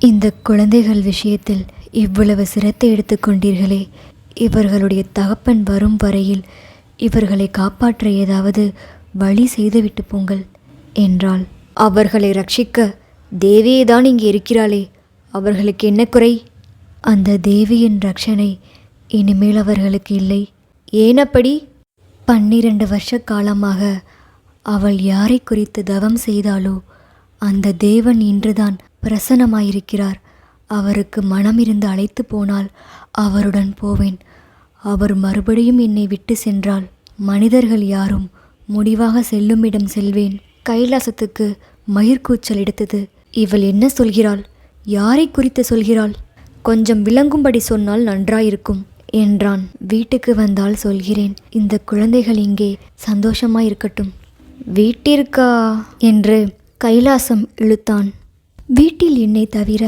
இந்த குழந்தைகள் விஷயத்தில் இவ்வளவு சிரத்தை எடுத்துக்கொண்டீர்களே, இவர்களுடைய தகப்பன் வரும் வரையில் இவர்களை காப்பாற்ற ஏதாவது வழி செய்துவிட்டு போங்கள் என்றாள். அவர்களை ரட்சிக்க தேவியேதான் இங்கே இருக்கிறாளே, அவர்களுக்கு என்ன குறை? அந்த தேவியின் ரட்சணை இனிமேல் அவர்களுக்கு இல்லை. ஏனப்படி? 12 வருஷ காலமாக அவள் யாரை குறித்து தவம் செய்தாளோ அந்த தேவன் இன்றுதான் பிரசன்னமாயிருக்கிறார். அவருக்கு மனமிருந்து அழைத்து போனால் அவருடன் போவேன். அவர் மறுபடியும் என்னை விட்டு சென்றால் மனிதர்கள் யாரும் முடிவாக செல்லுமிடம் செல்வேன். கைலாசத்துக்கு மயிர்கூச்சல் எடுத்தது. இவள் என்ன சொல்கிறாள்? யாரை குறித்து சொல்கிறாள்? கொஞ்சம் விளங்கும்படி சொன்னால் நன்றாயிருக்கும் என்றான். வீட்டுக்கு வந்தால் சொல்கிறேன். இந்த குழந்தைகள் இங்கே சந்தோஷமாயிருக்கட்டும். வீட்டிற்கா என்று கைலாசம் இழுத்தான். வீட்டில் என்னை தவிர